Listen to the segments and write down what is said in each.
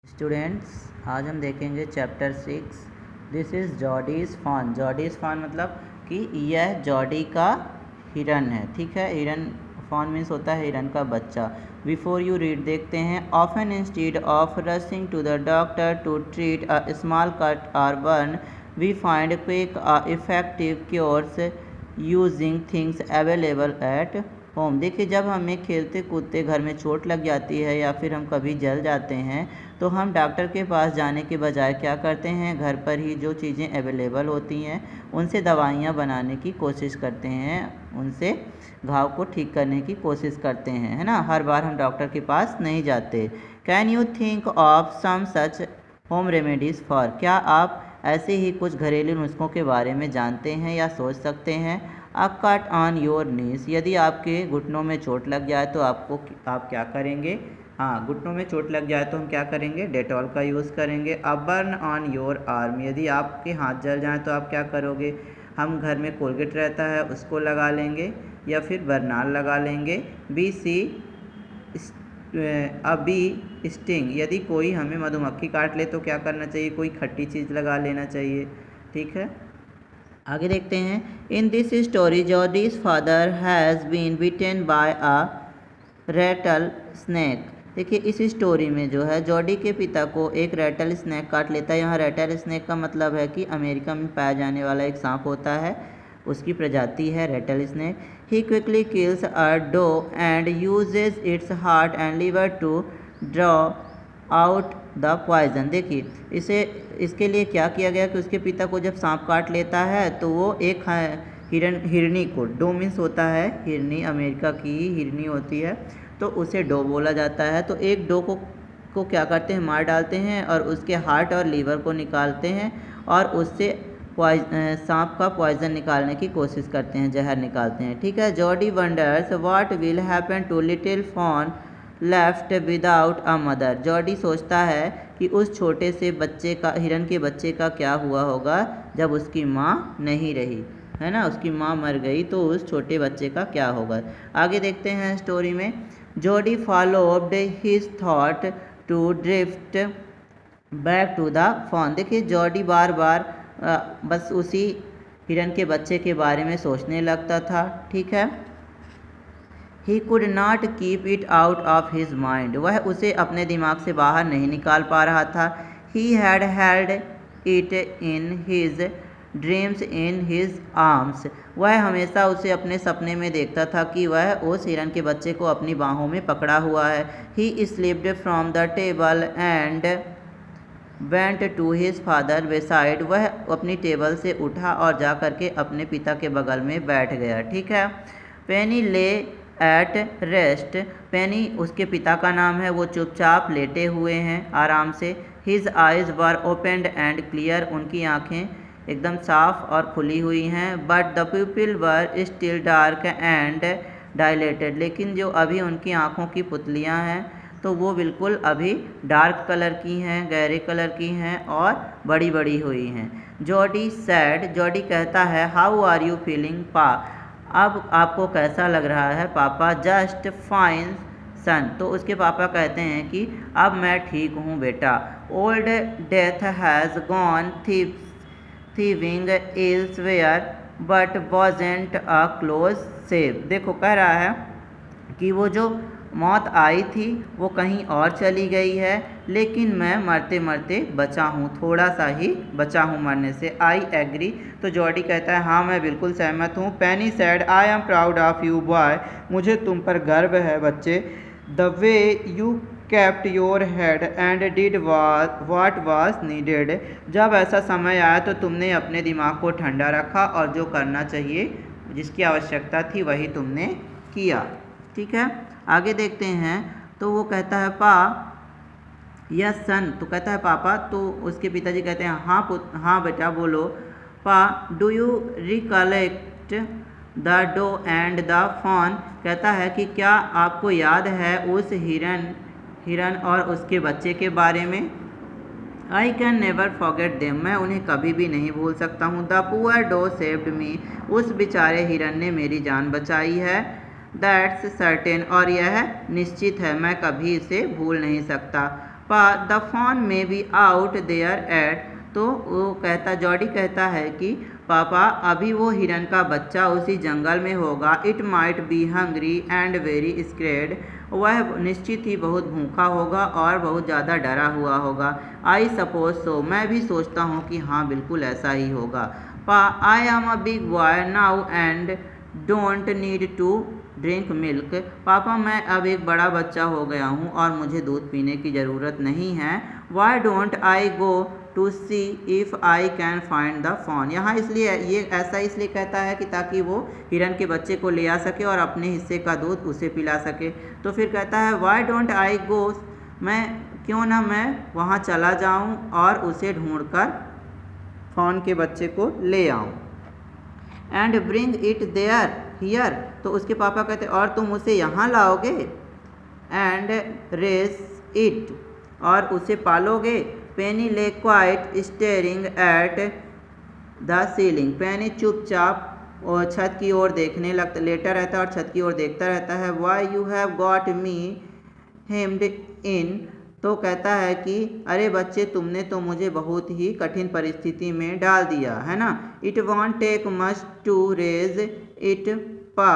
Students, आज हम देखेंगे chapter 6। This is Jody's fawn. Jody's fawn मतलब कि यह जॉडी का हिरन है। ठीक है, हिरन फॉन मीन्स होता है हिरन का बच्चा। बिफोर यू रीड देखते हैं, often instead of rushing to the doctor to treat a small cut और burn we find quick effective cures using things available at home. देखिए, जब हमें खेलते कूदते घर में चोट लग जाती है या फिर हम कभी जल जाते हैं तो हम डॉक्टर के पास जाने के बजाय क्या करते हैं, घर पर ही जो चीज़ें अवेलेबल होती हैं उनसे दवाइयाँ बनाने की कोशिश करते हैं, उनसे घाव को ठीक करने की कोशिश करते हैं, है ना। हर बार हम डॉक्टर के पास नहीं जाते। Can you think of some such home remedies for. क्या आप ऐसे ही कुछ घरेलू नुस्खों के बारे में जानते हैं या सोच सकते हैं। अ कट ऑन योर नीज। यदि आपके घुटनों में चोट लग जाए तो आप क्या करेंगे। हाँ, घुटनों में चोट लग जाए तो हम क्या करेंगे, डेटॉल का यूज़ करेंगे। A burn on your arm. यदि आपके हाथ जल जाएँ तो आप क्या करोगे, हम घर में कोलगेट रहता है उसको लगा लेंगे या फिर बर्नाल लगा लेंगे। B C bee sting. यदि कोई हमें मधुमक्खी काट ले तो क्या करना चाहिए, कोई खट्टी चीज़ लगा लेना चाहिए। ठीक है, आगे देखते हैं। In this story Jody's father has been bitten by a rattle snake. देखिए, इस स्टोरी में जो है जॉडी के पिता को एक रेटल स्नैक काट लेता है। यहाँ रेटल स्नैक का मतलब है कि अमेरिका में पाया जाने वाला एक सांप होता है, उसकी प्रजाति है rattle snake. He quickly kills a doe and uses its heart and liver to draw out the poison. देखिए, इसके लिए क्या किया गया कि उसके पिता को जब सांप काट लेता है तो वो एक हिरनी को, डो मीन्स होता है हिरनी, अमेरिका की हिरनी होती है तो उसे डो बोला जाता है। तो एक डो को क्या करते हैं, मार डालते हैं और उसके हार्ट और लीवर को निकालते हैं और उससे सांप का पॉइजन निकालने की कोशिश करते हैं, जहर निकालते हैं। ठीक है, Jody wonders what will happen to little fawn left without a mother. Jody सोचता है कि उस छोटे से बच्चे का, हिरन के बच्चे का क्या हुआ होगा जब उसकी माँ नहीं रही, है ना, उसकी माँ मर गई तो उस छोटे बच्चे का क्या होगा। आगे देखते हैं स्टोरी में। Jody followed his thought to drift back to the fawn. देखिए, जॉडी बार बार बस उसी हिरन के बच्चे के बारे में सोचने लगता था। ठीक है, he could not keep it out of his mind. वह उसे अपने दिमाग से बाहर नहीं निकाल पा रहा था। He had held it in his dreams in his arms. वह हमेशा उसे अपने सपने में देखता था कि वह उस हिरन के बच्चे को अपनी बाहों में पकड़ा हुआ है। He slipped from the table and went to his father bedside. वह अपनी टेबल से उठा और जा करके अपने पिता के बगल में बैठ गया। ठीक है, पेनी ले एट रेस्ट। पेनी उसके पिता का नाम है, वो चुपचाप लेटे हुए हैं आराम से। His eyes were opened and clear. उनकी आँखें एकदम साफ और खुली हुई हैं। But the प्यूपिल were still dark and dilated. लेकिन जो अभी उनकी आँखों की पुतलियाँ हैं तो वो बिल्कुल अभी डार्क कलर की हैं, गहरे कलर की हैं और बड़ी बड़ी हुई हैं। Jordi sad. जॉडी कहता है, हाउ आर यू फीलिंग पा। अब आपको कैसा लग रहा है पापा। जस्ट फाइन सन। तो उसके पापा कहते हैं कि अब मैं ठीक हूँ बेटा। Old death has gone thieving elsewhere but wasn't a close shave. देखो, कह रहा है कि वो जो मौत आई थी वो कहीं और चली गई है, लेकिन मैं मरते मरते बचा हूँ, थोड़ा सा ही बचा हूँ मरने से। I agree. तो जॉडी कहता है, हाँ मैं बिल्कुल सहमत हूँ। Penny said, I am proud of you boy. मुझे तुम पर गर्व है बच्चे। The way you kept your head and did what was needed. जब ऐसा समय आया तो तुमने अपने दिमाग को ठंडा रखा और जो करना चाहिए, जिसकी आवश्यकता थी, वही तुमने किया। ठीक है, आगे देखते हैं। तो वो कहता है, पा यस सन। तो कहता है पापा। तो उसके पिताजी कहते हैं, हाँ बेटा बोलो। Pa do you recollect the doe and the fawn. कहता है कि क्या आपको याद है उस हिरन और उसके बच्चे के बारे में। I can never forget them. मैं उन्हें कभी भी नहीं भूल सकता हूँ। The poor doe saved me. उस बेचारे हिरन ने मेरी जान बचाई है। That's certain. और यह निश्चित है, मैं कभी इसे भूल नहीं सकता। पा द फॉन में बी आउट देयर एट, तो वो कहता, जॉडी कहता है कि पापा अभी वो हिरन का बच्चा उसी जंगल में होगा। It might be hungry and very scared, वह निश्चित ही बहुत भूखा होगा और बहुत ज़्यादा डरा हुआ होगा। आई सपोज सो, मैं भी सोचता हूँ कि हाँ बिल्कुल ऐसा ही होगा। Pa I am a big boy now and don't need to drink milk, पापा मैं अब एक बड़ा बच्चा हो गया हूँ और मुझे दूध पीने की ज़रूरत नहीं है। Why don't I go to see if I can find the fawn, यहाँ इसलिए ये ऐसा इसलिए कहता है कि ताकि वो हिरन के बच्चे को ले आ सके और अपने हिस्से का दूध उसे पिला सके। तो फिर कहता है वाई डोंट आई गो, मैं क्यों ना मैं वहाँ चला जाऊँ और उसे ढूंढकर फॉन के बच्चे को ले आऊँ। And bring it there here, तो उसके पापा कहते और तुम उसे यहाँ लाओगे। एंड रेस इट, और उसे पालोगे। Penny lay quiet staring at the ceiling, Penny चुपचाप और छत की ओर देखने लगता लेटा रहता है और छत की ओर देखता रहता है। Why you have got me hemmed in, तो कहता है कि अरे बच्चे तुमने तो मुझे बहुत ही कठिन परिस्थिति में डाल दिया है ना। It won't take much to raise it, pa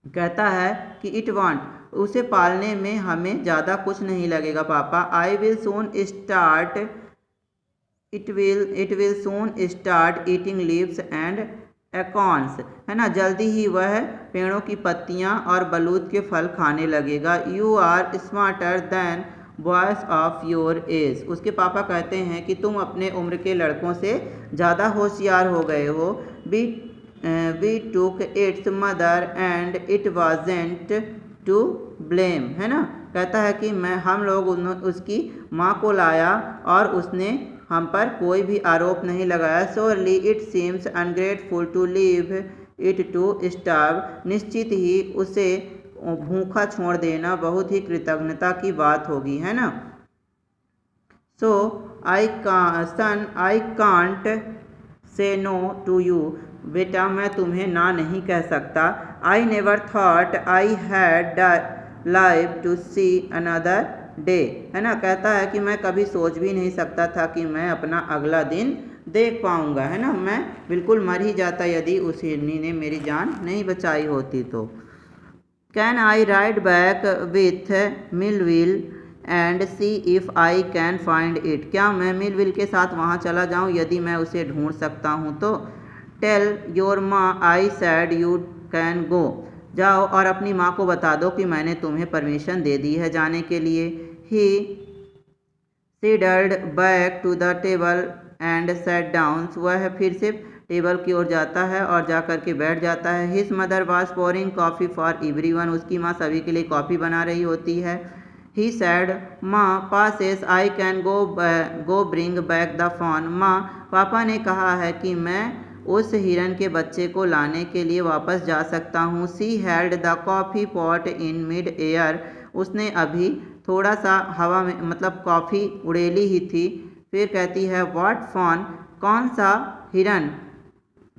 कहता है कि इट वॉन्ट, उसे पालने में हमें ज़्यादा कुछ नहीं लगेगा पापा। I will soon start it will soon start eating leaves and acorns, है ना, जल्दी ही वह पेड़ों की पत्तियाँ और बलूत के फल खाने लगेगा। You are smarter than boys of your age, उसके पापा कहते हैं कि तुम अपने उम्र के लड़कों से ज़्यादा होशियार हो गए हो। We took its mother and it wasn't to blame, है ना, कहता है कि हम लोग उसकी माँ को लाया और उसने हम पर कोई भी आरोप नहीं लगाया। Sorely it seems ungrateful to leave it to starve, निश्चित ही उसे भूखा छोड़ देना बहुत ही कृतज्ञता की बात होगी, है ना। So I can't say no to you, बेटा मैं तुम्हें ना नहीं कह सकता। I never thought I had live to see another day, है ना, कहता है कि मैं कभी सोच भी नहीं सकता था कि मैं अपना अगला दिन देख पाऊँगा, है ना, मैं बिल्कुल मर ही जाता यदि उस हिरनी ने मेरी जान नहीं बचाई होती तो। Can I ride back with Millville and C if I can find it, क्या मैं मिलविल के साथ वहाँ चला जाऊँ यदि मैं उसे ढूंढ सकता हूँ तो। टेल योर माँ आई सैड यू कैन गो, जाओ और अपनी माँ को बता दो कि मैंने तुम्हें परमिशन दे दी है जाने के लिए। He sidled back to the table and sat down, वह फिर से टेबल की ओर जाता है और जा कर के बैठ जाता है। His mother was pouring coffee for everyone, उसकी माँ सभी के लिए कॉफ़ी बना रही होती है। ही said ma pa says I can go bring back the fawn, माँ पापा ने कहा है कि मैं उस हिरन के बच्चे को लाने के लिए वापस जा सकता हूँ। She held the coffee pot in mid air, उसने अभी थोड़ा सा हवा में मतलब कॉफ़ी उड़ेली ही थी। फिर कहती है व्हाट फॉन, कौन सा हिरन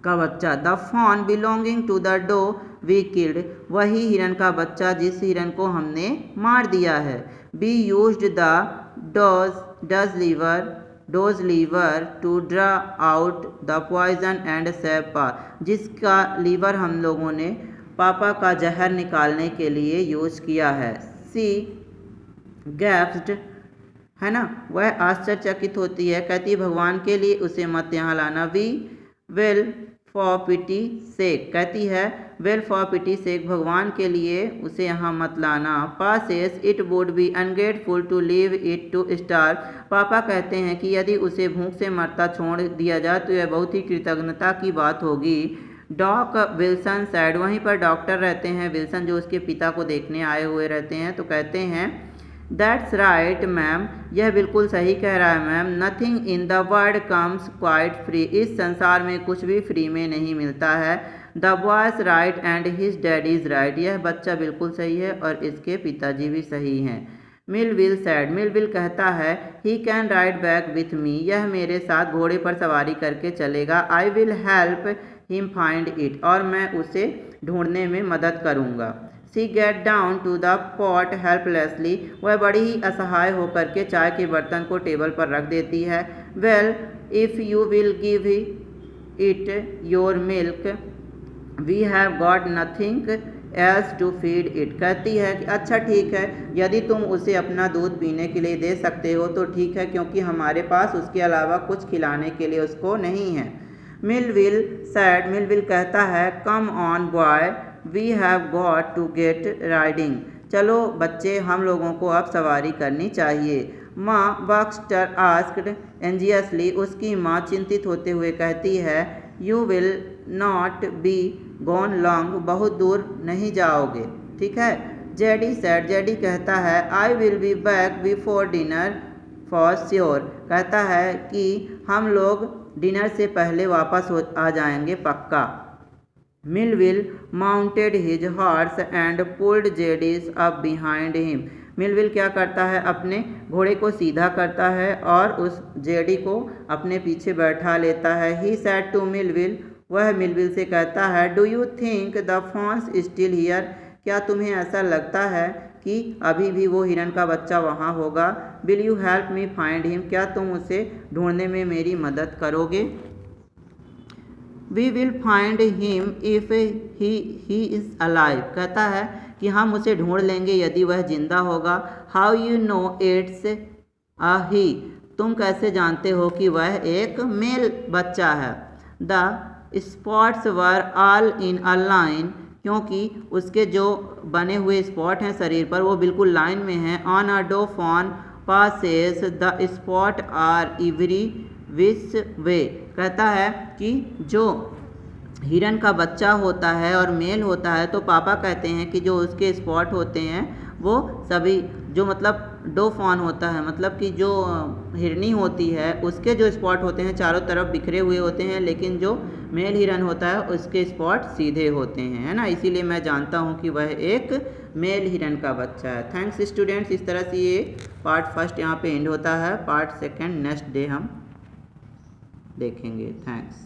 का बच्चा। The fawn belonging to the doe we killed, वही हिरन का बच्चा जिस हिरन को हमने मार दिया है। We used the doe's liver to draw out the poison and save Pa, जिसका लीवर हम लोगों ने पापा का जहर निकालने के लिए यूज किया है। सी गैप्स्ड, है ना, वह आश्चर्यचकित होती है, कहती है भगवान के लिए उसे मत यहाँ लाना। वी वेल फॉर पिटी सेक, कहती है वेल फॉर पिटी सेक, भगवान के लिए उसे यहाँ मत लाना। Pa says it would be ungrateful to leave it to starve, पापा कहते हैं कि यदि उसे भूख से मरता छोड़ दिया जाए तो यह बहुत ही कृतज्ञता की बात होगी। डॉक विल्सन सैड, वहीं पर डॉक्टर रहते हैं विल्सन जो उसके पिता को देखने आए हुए रहते हैं, तो कहते हैं दैट्स राइट मैम, यह बिल्कुल सही कह रहा है ma'am. Nothing in the world comes quite free, इस संसार में कुछ भी फ्री में नहीं मिलता है। The boys right and his daddy is right, यह बच्चा बिल्कुल सही है और इसके पिताजी भी सही हैं। मिलविल सैड, मिलविल कहता है he can ride back with me, यह मेरे साथ घोड़े पर सवारी करके चलेगा। I will help him find it, और मैं उसे ढूंढने में मदद करूँगा। She get down to the pot helplessly, वह बड़ी ही असहाय होकर के चाय के बर्तन को टेबल पर रख देती है। Well if you will give it your milk we have got nothing else to feed it, कहती है कि अच्छा ठीक है, यदि तुम उसे अपना दूध पीने के लिए दे सकते हो तो ठीक है, क्योंकि हमारे पास उसके अलावा कुछ खिलाने के लिए उसको नहीं है। मिलविल सैड, मिलविल कहता है come on boy we have got to get riding, चलो बच्चे हम लोगों को अब सवारी करनी चाहिए। माँ बक्स्टर आस्क्ड एंजियसली, उसकी माँ चिंतित होते हुए कहती है you will not be gone long, बहुत दूर नहीं जाओगे, ठीक है। जेडी सैड, जेडी कहता है I will be back before dinner for sure, कहता है कि हम लोग डिनर से पहले वापस आ जाएंगे पक्का। Millville mounted his horse and pulled JDs up behind him, Millville क्या करता है, अपने घोड़े को सीधा करता है और उस जेडी को अपने पीछे बैठा लेता है। ही सैड टू मिलविल, वह मिलविल से कहता है do you think the fawns still here, क्या तुम्हें ऐसा लगता है कि अभी भी वो हिरन का बच्चा वहाँ होगा। Will you help me find him, क्या तुम उसे ढूंढने में मेरी मदद करोगे। We will find him if he is alive, कहता है कि हम उसे ढूंढ लेंगे यदि वह जिंदा होगा। How you know it's a he, तुम कैसे जानते हो कि वह एक मेल बच्चा है। The spots were all in a line, क्योंकि उसके जो बने हुए स्पॉट हैं शरीर पर वो बिल्कुल लाइन में हैं। On a doe fawn passes the spot or every which way, कहता है कि जो हिरन का बच्चा होता है और मेल होता है तो पापा कहते हैं कि जो उसके स्पॉट होते हैं वो सभी, जो मतलब डोफॉन होता है मतलब कि जो हिरनी होती है उसके जो स्पॉट होते हैं चारों तरफ बिखरे हुए होते हैं, लेकिन जो मेल हिरन होता है उसके स्पॉट सीधे होते हैं, है ना। इसीलिए मैं जानता हूँ कि वह एक मेल हिरन का बच्चा है। Thanks students. इस तरह से ये पार्ट फर्स्ट यहाँ पे एंड होता है। पार्ट सेकंड नेक्स्ट डे हम देखेंगे। थैंक्स।